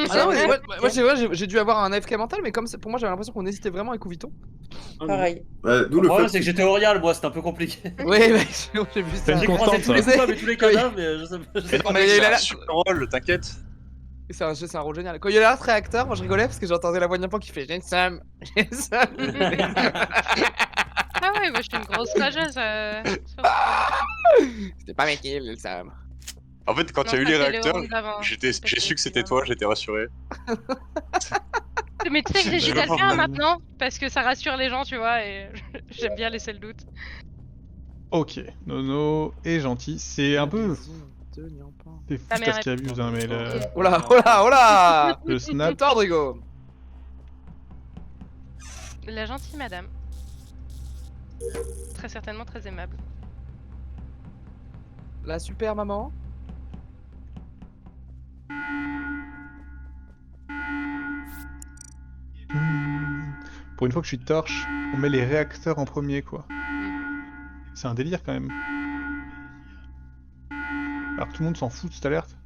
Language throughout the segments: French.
Ah non, mais j'ai dû avoir un AFK mental, mais comme pour moi j'avais l'impression qu'on hésitait vraiment avec Oviton. Pareil. D'où Le le problème, fait c'est que j'étais Aurial, moi, c'était un peu compliqué. Ouais, bah, j'ai vu C'est ça. une J'ai croisé constante, tous les ça. coupables et tous les cadavres, mais je sais Mais pas. non, mais il y a C'est la- un super rôle, t'inquiète. C'est un rôle génial. Quand il y a l'alerte réacteur, moi je rigolais parce que j'entendais la voix de Nyampan qui fait j'ai une somme. J'ai une somme. Ah ouais, moi je suis une grosse rageuse. C'était pas mes kills, le somme. En fait, quand Non, il y a eu ça, les c'est le réacteurs, round d'avant. j'ai su que c'était toi, j'étais rassuré. Mais tu sais que j'hésite Je à le vois faire pas. maintenant parce que ça rassure les gens, tu vois, et j'aime bien laisser le doute. Ok, Nono est gentil. C'est un peu. De Nyampan. C'est fou Ta mère ce qu'il abuse, hein, mais le, Oh là, oh là, oh là. le snap. Tord, Rigo. La gentille madame. Très certainement très aimable. La super maman. Pour une fois que je suis torche, on met les réacteurs en premier, quoi. C'est un délire quand même. Alors que tout le monde s'en fout de cette alerte.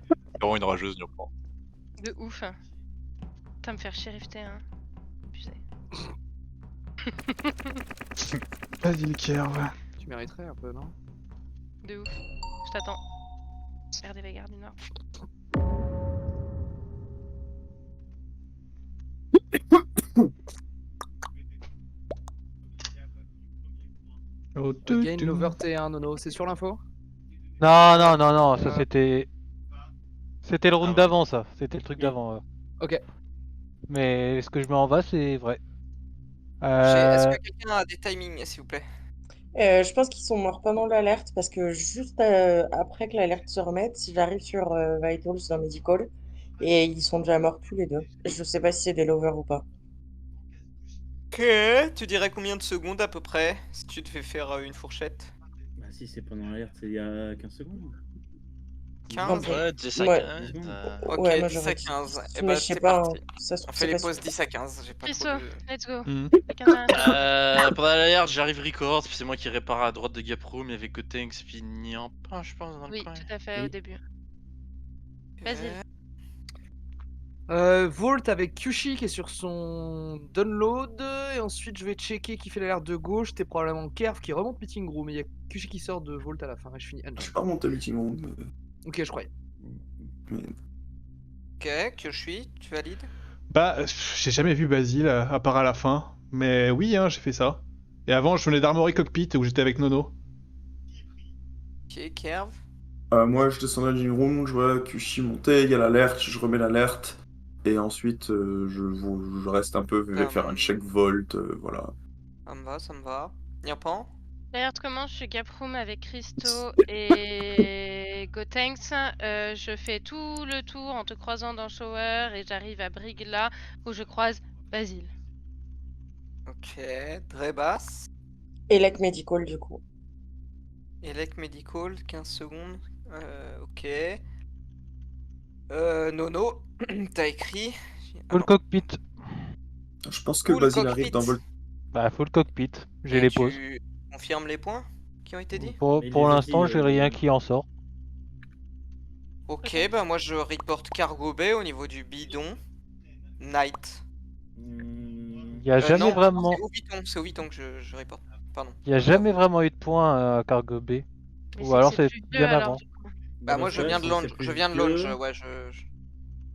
C'est vraiment une rageuse, Nyampan. De ouf. Putain, me faire shérifter, hein. Abusé. Vas-y, le Kerv. Tu mériterais un peu, non? De ouf. Je t'attends. Air des Vegards du Nord. Oh, Gain l'over T1, Nono, c'est sur l'info? Non, non, non, non, ça c'était. C'était le round ouais. d'avant, ça. C'était le truc d'avant. Ok. Mais ce que je mets en bas, c'est vrai. Est-ce que quelqu'un a des timings, s'il vous plaît? Je pense qu'ils sont morts pendant l'alerte parce que juste après que l'alerte se remette, si j'arrive sur Vitals dans Medical, et ils sont déjà morts tous les deux. Je sais pas si c'est des lovers ou pas. Ok, tu dirais combien de secondes à peu près, si tu devais faire une fourchette? Bah, si c'est pendant l'alerte, c'est il y a 15 secondes. 15? Ouais, 10 à Ouais. 15. Ok, Ouais, moi 10 à j'aurais 15. Et Mais bah je sais c'est pas, parti. ça se On trouve, fait c'est les pas pauses sûr. 10 à 15, j'ai pas Frisso, trop de... let's go. Mhm. Quelqu'un a- Pendant l'alerte, j'arrive record, puis c'est moi qui répare à droite de Gap Room, il y avait Gotenks, puis Nyampan, je pense, dans le Oui, coin. tout à fait, au début. Vas-y. Volt avec Kyushi qui est sur son download. Et ensuite, je vais checker qui fait l'alerte de gauche. C'était probablement Kerv qui remonte Meeting Room. Mais il y a Kyushi qui sort de Volt à la fin. Et je finis Je Engine. suis pas remonté meeting room. Ok, je croyais. Ok, que je suis, tu valides? Bah, j'ai jamais vu Basile, à part à la fin. Mais oui, hein, j'ai fait ça. Et avant, je venais d'Armory Cockpit où j'étais avec Nono. Ok, Kerv. Moi, je descends dans le room, je vois Kushi monter, il y a l'alerte, je remets l'alerte. Et ensuite, je reste un peu, je vais faire un check volt, voilà. Ça me va. Nyampan? L'alerte commence, je suis Gap Room avec Christo et Gotenks. Je fais tout le tour en te croisant dans Shower et j'arrive à Brigla où je croise Basile. Ok, Drebas. Elec Medical, du coup. Elec Medical, 15 secondes. Ok. Nono, t'as écrit. Full cockpit. Je pense que Full Basile cockpit. arrive dans Volt. Bah, full cockpit. J'ai Et les tu pauses. confirmes les points qui ont été dit? Pour Mais il pour les a l'instant, dit, j'ai rien qui en sort. Ok, bah moi je report Cargo Bay au niveau du bidon. Night. Il y a jamais non, vraiment. c'est au Vuitton que je reporte. Pardon. Il y a jamais vraiment eu de points à Cargo B. Mais Ou alors c'est plus bien deux, alors, avant. du coup. Bah moi je viens de launch, ouais,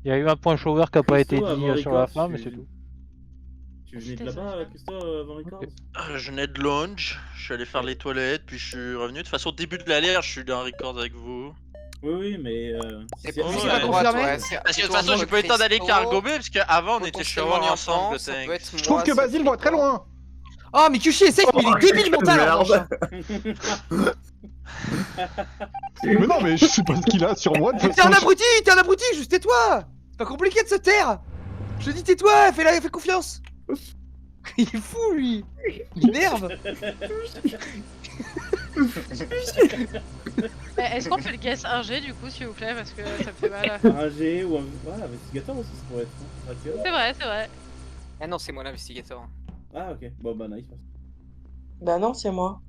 Il y a eu un point shower qui a pas été Christo, dit avant sur la record, fin, mais c'est tout. Tu venais de là-bas, Christo, avant record? Je venais de launch, je suis allé faire les toilettes, puis je suis revenu. De toute façon, au début de l'alerte, je suis dans un record avec vous. Oui, oui, mais. C'est c'est- plus ouais. à droite, Confirmé ouais. Parce que de toute façon, j'ai pas eu le temps d'aller Cargo B, parce qu'avant, on était shower ensemble, Gotenks. Je trouve que Basile va très loin. Oh, mais Kyushi est safe, mais il est débile mental en revanche. Mais non, mais je sais pas ce qu'il a sur moi. de toute T'es un façon. abruti, juste tais-toi. C'est pas compliqué de se taire. Je te dis tais-toi, fais confiance. Il est fou lui. Il énerve. Est-ce qu'on fait le guess 1G du coup, s'il vous plaît, parce que ça me fait mal. Un G ou un. Voilà, investigateur aussi, ça pourrait être. C'est vrai, c'est vrai. Ah non, c'est moi l'investigateur. Ah, ok. Bon, bah, nice. Bah non, c'est moi.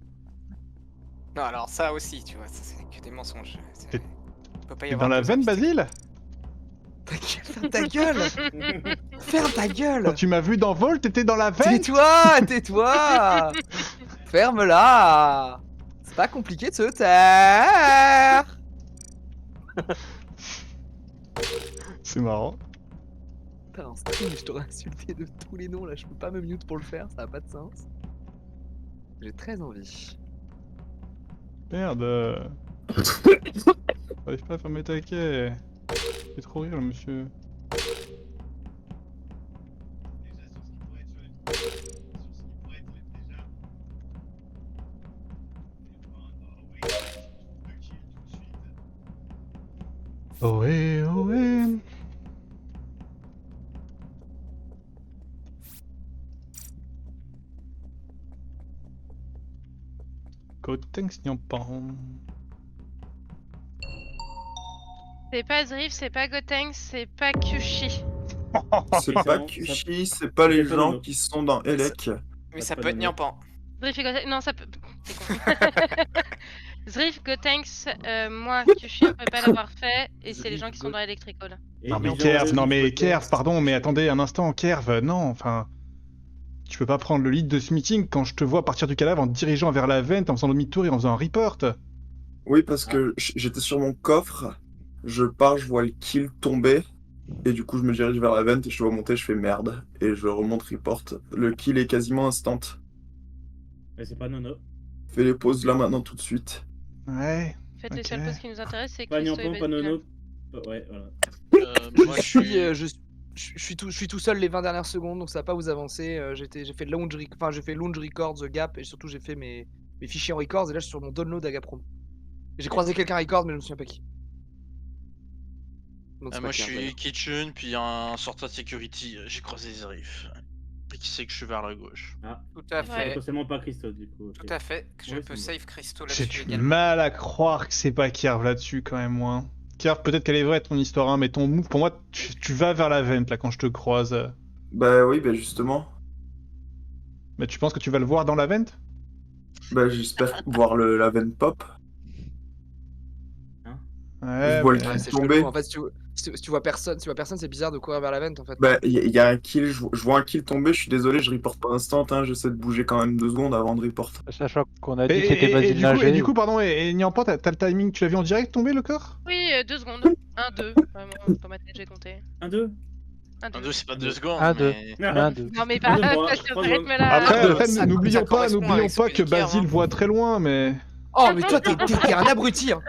Non, alors ça aussi, tu vois, ça, c'est que des mensonges. T'es- Il peut pas y T'es avoir dans la deux veine, investigateurs. Basile? Ferme ta gueule. Ferme ta Quand gueule. tu m'as vu dans Vol, t'étais dans la veine. Tais-toi, tais-toi. Ferme-la. C'est pas compliqué de se taire. C'est marrant. Putain, en stream, je t'aurais insulté de tous les noms là, je peux pas me mute pour le faire, ça a pas de sens. J'ai très envie. Merde. J'arrive pas à faire mes taquets. Il fait trop rire le monsieur. Ohé, ohé. Cotex Nyampan. C'est pas Zriff, c'est pas Gotenks, c'est pas Kushi. C'est pas Kushi, c'est pas les gens qui sont dans Elec. Mais ça peut être Nyampan. Zriff et Gotenks. Non, ça peut. T'es con. Zriff, Gotenks, moi, Kushi, on peut pas l'avoir fait, et c'est les gens qui sont dans Electrical. Non mais Kerv, pardon, mais attendez un instant, Kerv, non, enfin... Tu peux pas prendre le lead de ce meeting quand je te vois partir du cadavre en te dirigeant vers la vente, en faisant demi-tour et en faisant un report. Oui, parce que j'étais sur mon coffre, je pars, je vois le kill tomber, et du coup je me dirige vers la vente et je vois monter, je fais merde, et je remonte report. Le kill est quasiment instant. Mais c'est pas Nono. Fais les pauses là maintenant tout de suite. Ouais. En fait, les seules choses qui nous intéressent, c'est Pas Christo et Nyampan, pas Basile. Nono. Ouais, voilà. Moi, Je suis tout seul les 20 dernières secondes, donc ça va pas vous avancer. J'ai fait launch records, gap, et surtout j'ai fait mes fichiers en records, et là je suis sur mon download Agaprom. J'ai croisé quelqu'un à record, mais je me souviens pas qui. Donc, c'est Moi pas je clair, suis d'ailleurs. Kitchen, puis en sortant de security, j'ai croisé Zerif. Et qui sait que je suis vers la gauche. Ah, Tout à fait. potentiellement pas Christo du coup. Tout à fait. Je Ouais, peux c'est bon. save Christo J'ai là-dessus du également. mal à croire que c'est pas Kerv là-dessus quand même, moi. Kerv, peut-être qu'elle est vraie ton histoire, hein, mais ton move, pour moi, tu vas vers la vente là quand je te croise. Bah oui, bah justement. Mais tu penses que tu vas le voir dans la vente? Bah j'espère voir la veine pop. Ouais, Je vois le mais- kill Ouais, c'est tomber. chelou. En fait, si tu vois personne, c'est bizarre de courir vers la vente en fait. Bah il y a un kill, je vois un kill tomber, je suis désolé, je reporte pas instant, hein, j'essaie de bouger quand même 2 secondes avant de report. Sachant qu'on a dit que c'était Basile du coup, Nager. et du coup, pardon, et Nyampan, t'as le timing, tu l'as vu en direct tomber le corps? Oui, 2 secondes. 1, 2. Vraiment, dans ma tête, j'ai compté. 1, 2. 1, 2. 1-2, c'est pas 2 secondes. 1, 2. mais... 1, 2. Non, mais pas Deux mois, pas sur ce 3 secondes. rythme-là. Après, ça n'oublions correspond avec ce pas que que dit Kerv, Basile hein. voit très loin, mais... Oh, mais toi, t'es un abruti. Hein.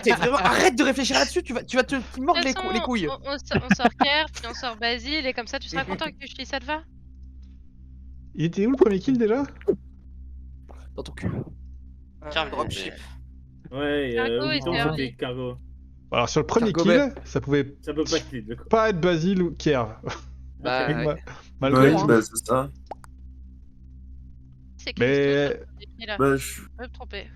T'es vraiment... Arrête de réfléchir là-dessus, tu vas te mordre De toute façon, les couilles. on sort Kerr, puis on sort Basile, et comme ça, tu seras content que Kushi, ça te va? Il était où le premier kill déjà? Dans ton cul. Cargo, Dropship. Ouais, Cargo et Witton, Servi. c'était Cargo. Alors sur le premier Cargo kill, ça pouvait Ça peut pas être les deux. pas être Basile ou Kerv. Bah, Ok. ouais. Malgré Ouais, tout. bah c'est ça. C'est Mais- Christo, j'ai pris là. Bah je Je peux me tromper.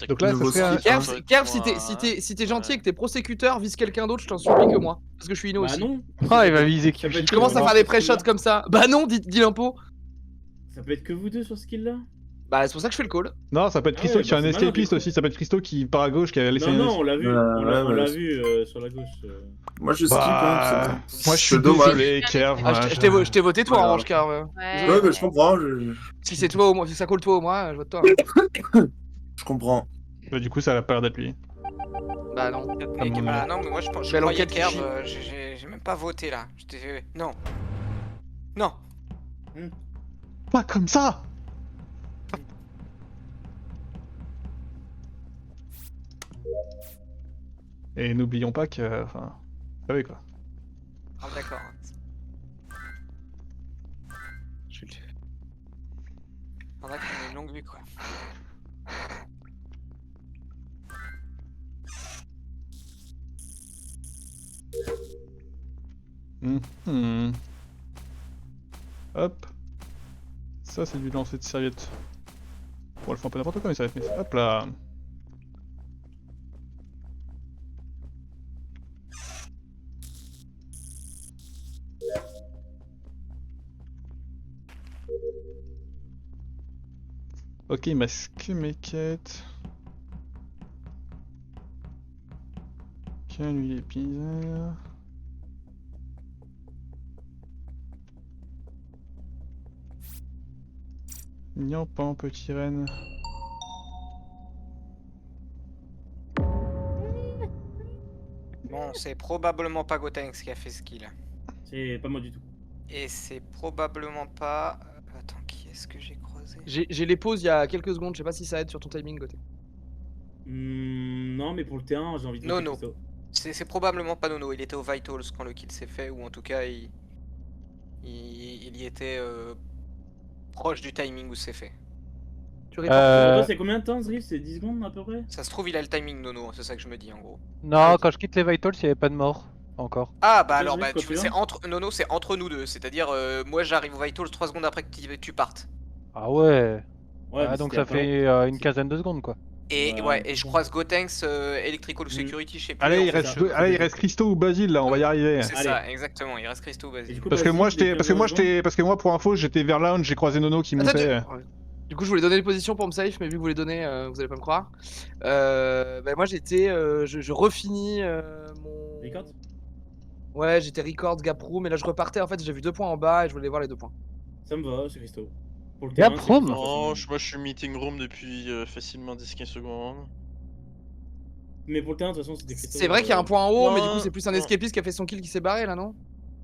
Donc là, ça Nouveau serait un... skill. Kerv, si t'es gentil et que t'es prosécuteur, vise quelqu'un d'autre, je t'en supplie que moi. Parce que je suis inno Bah aussi. non. Ah, il va viser Ça peut Kushi. être Je commence à que faire vous des deux sur ce pré-shots comme ça. Bah non, dis l'impôt. skill-là. Ça peut être que vous deux sur ce skill là. Bah c'est pour ça que je fais le call. Non, ça peut être Ah Christo ouais, qui bah, fait un c'est malin, escapiste du coup. aussi, ça peut être Christo qui part à gauche, qui a laissé Non, un... non, on l'a vu. Ouais, On l'a ouais, vu sur la gauche. Moi je skip, Bah, hein, moi je suis c'est dommage. désolé, Kerv. Ah, je t'ai voté toi en Ouais, revanche, Kerv. Ouais. Ouais, bah je comprends, Si c'est toi au moins, si ça colle toi au moins, je vote toi. je comprends. Bah, du coup, ça a pas l'air d'être lui. Bah non. Ah, Bah non, mais moi je fais croyais l'enquête Kerv, Kushi. j'ai même pas voté là. Non. Non. Pas comme ça! Et n'oublions pas que... Enfin... Vous savez quoi. Ah, d'accord. On a une longue vue quoi. Mhm. Hop. Ça, c'est du lancer de serviette. Bon, elles font un peu n'importe quoi, mais ça va être... mais- Hop là. Ok, il masque mes quêtes. Ok. Ok, lui il est bizarre. Nyampan, petit renne. Bon, c'est probablement pas Gotenks qui a fait ce kill. C'est pas moi du tout. Et c'est probablement pas... Attends, qui est-ce que j'ai croisé? J'ai les pauses il y a quelques secondes, je sais pas si ça aide sur ton timing, Goté. Non, mais pour le T1, j'ai envie de voter Nono. Christo. C'est probablement pas Nono, il était au Vitals quand le kill s'est fait, ou en tout cas il y était proche du timing où c'est fait. Tu réponds. Toi, c'est combien de temps, Zriff? C'est 10 secondes à peu près? Ça se trouve il a le timing Nono, c'est ça que je me dis en gros. Non, quand je quitte les Vitals, il y avait pas de mort. Encore. Ah bah Toi, alors Zriff, bah quoi, tu c'est vois entre Nono, c'est entre nous deux, c'est-à-dire moi j'arrive au Vitals 3 secondes après que tu partes. Ah ouais. Ouais, Ah, mais donc c'était ça pas fait longtemps. une quinzaine de secondes quoi. Et Ouais, et je bon. croise Gotenks Electrical Security, je sais plus. Allez, il en fait. reste, ça. allez, il reste Christo ou Basile là, on va y arriver. C'est Allez. ça, exactement, il reste Christo, Et vas-y. du coup, Parce que Basile, moi, dès que parce que moi, pour info, j'étais vers lounge, j'ai croisé Nono qui Attends, montait. ouais. Du coup, je voulais donner les positions pour me safe, mais vu que vous les donnez, vous allez pas me croire. Bah, moi, j'étais. Je refinis mon. Record. Ouais, j'étais record, gap room, et là je repartais. En fait, j'ai vu 2 points en bas et je voulais voir les 2 points. Ça me va, c'est Christo. Pour le Gap T1, c'est room. Christo, Non, facilement. moi je suis meeting room depuis facilement 10-15 secondes. Mais pour le T1, de toute façon, c'était Christo. C'est vrai qu'il y a un point en haut, mais du non, coup, c'est plus un non. escapiste qui a fait son kill qui s'est barré là, non?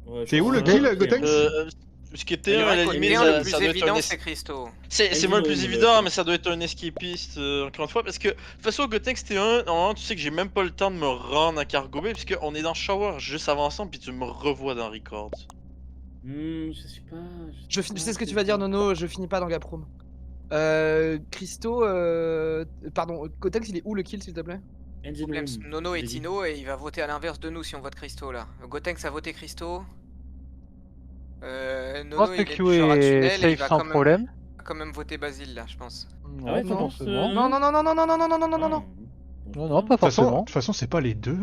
Ouais, je C'est où pense le que kill, c'est Gotenks Ce qui était Il à la le limite, T1 le ça plus doit être un évident, es- c'est Christo. c'est moi le plus Engine room, évident, le- mais ça doit être un escapiste encore une fois, parce que de toute façon, Gotenks T1, normalement, tu sais que j'ai même pas le temps de me rendre à Cargo Bay, parce qu'on est dans Shower juste avant ensemble, puis tu me revois dans Record. Je sais pas. Je sais ce que tu vas dire, Nono, je finis pas dans gap room. Christo, pardon, Kotex, il est où le kill s'il te plaît? Engine Problème, room. Nono est j'ai dit. Tino et il va voter à l'inverse de nous si on vote Christo là. Gotenks a voté Christo. Je Nono pense il que est Q toujours est rationnel et il safe va sans quand même, problème. quand même voter Basile là, je pense. Ah ouais, Non, tu pas penses, forcément. Non, non, non, non, non, non, non, non, non, non, non, non, non. Non, non, pas De toute forcément. façon, c'est pas les deux.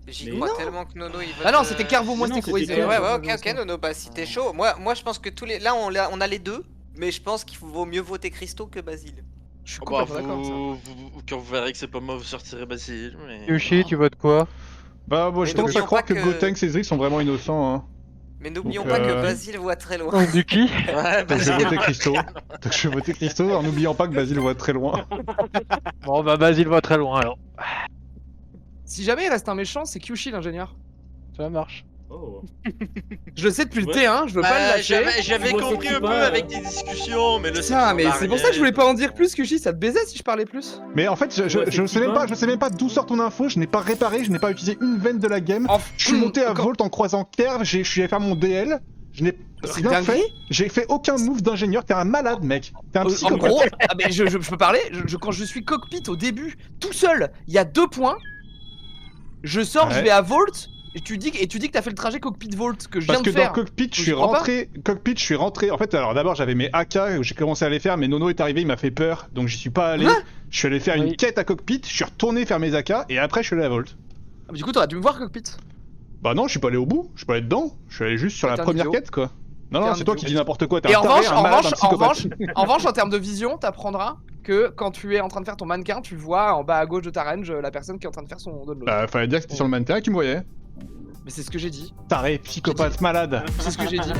J'y Mais crois non. tellement que Nono il vote. Ah non, c'était Carvo, moi non, c'était c'était Cruiser. Carvo. Ouais, ok, Nono, bah si t'es chaud. Moi je pense que tous les. Là on a les deux, mais je pense qu'il vaut mieux voter Christo que Basile. Je suis Bah, complètement d'accord. ça. quand vous verrez que c'est pas moi, vous sortirez Basile, mais... Yoshi, tu votes quoi? Bah, moi, je Mais tendance à n'oublions croire pas que que- Gotenks et Zrick sont vraiment innocents. Hein. Mais n'oublions Donc, pas que Basile voit très loin. Du qui? Ouais, Donc, je vais voter Christo. Donc, je vais voter Christo en n'oubliant pas que Basile voit très loin. Bon bah Basile va très loin alors. Si jamais il reste un méchant, c'est Kyushi l'ingénieur. Ça marche. Oh. Je le sais depuis le Ouais. T1, je veux pas le lâcher. J'avais Moi, compris c'est un peu pas, avec des discussions, mais là Putain, mais toujours c'est pour ça que je voulais barrière. pas en dire plus, Kyushi, ça te baisait si je parlais plus. Mais en fait, je Ouais, sais même pas d'où sort ton info, je n'ai pas réparé, je n'ai pas utilisé une veine de la game. Je suis monté à Volt en croisant Kerv, je suis allé faire mon DL, je n'ai C'est rien dinguerie. fait, j'ai fait aucun move d'ingénieur, t'es un malade mec, t'es un En psychopathe. gros, ah, mais je peux parler, quand je suis cockpit au début, tout seul, il y a 2 points, je sors, je Ouais. vais à Volt, et tu dis que t'as fait le trajet cockpit Volt que je viens Parce que de faire. dans cockpit, je Je suis crois pas. rentré. En fait, alors d'abord j'avais mes AK, j'ai commencé à les faire, mais Nono est arrivé, il m'a fait peur, donc j'y suis pas allé. Hein Je suis allé faire Oui. une quête à cockpit, je suis retourné faire mes AK, et après je suis allé à Volt. Ah, mais du coup, t'aurais dû me voir cockpit. Bah non, je suis pas allé au bout, je suis pas allé dedans, je suis allé juste sur T'es la un première idiot. quête quoi. Non, T'es non, un c'est toi idiot. qui dis n'importe quoi, t'es Et un en taré, revanche, un malade, un psychopathe. en revanche, en termes de vision, t'apprendras que quand tu es en train de faire ton mannequin, tu vois en bas à gauche de ta range la personne qui est en train de faire son download. Bah, fallait dire que c'était sur le mannequin et que tu me voyais. Mais c'est ce que j'ai dit. Taré, psychopathe, malade. C'est ce que j'ai dit.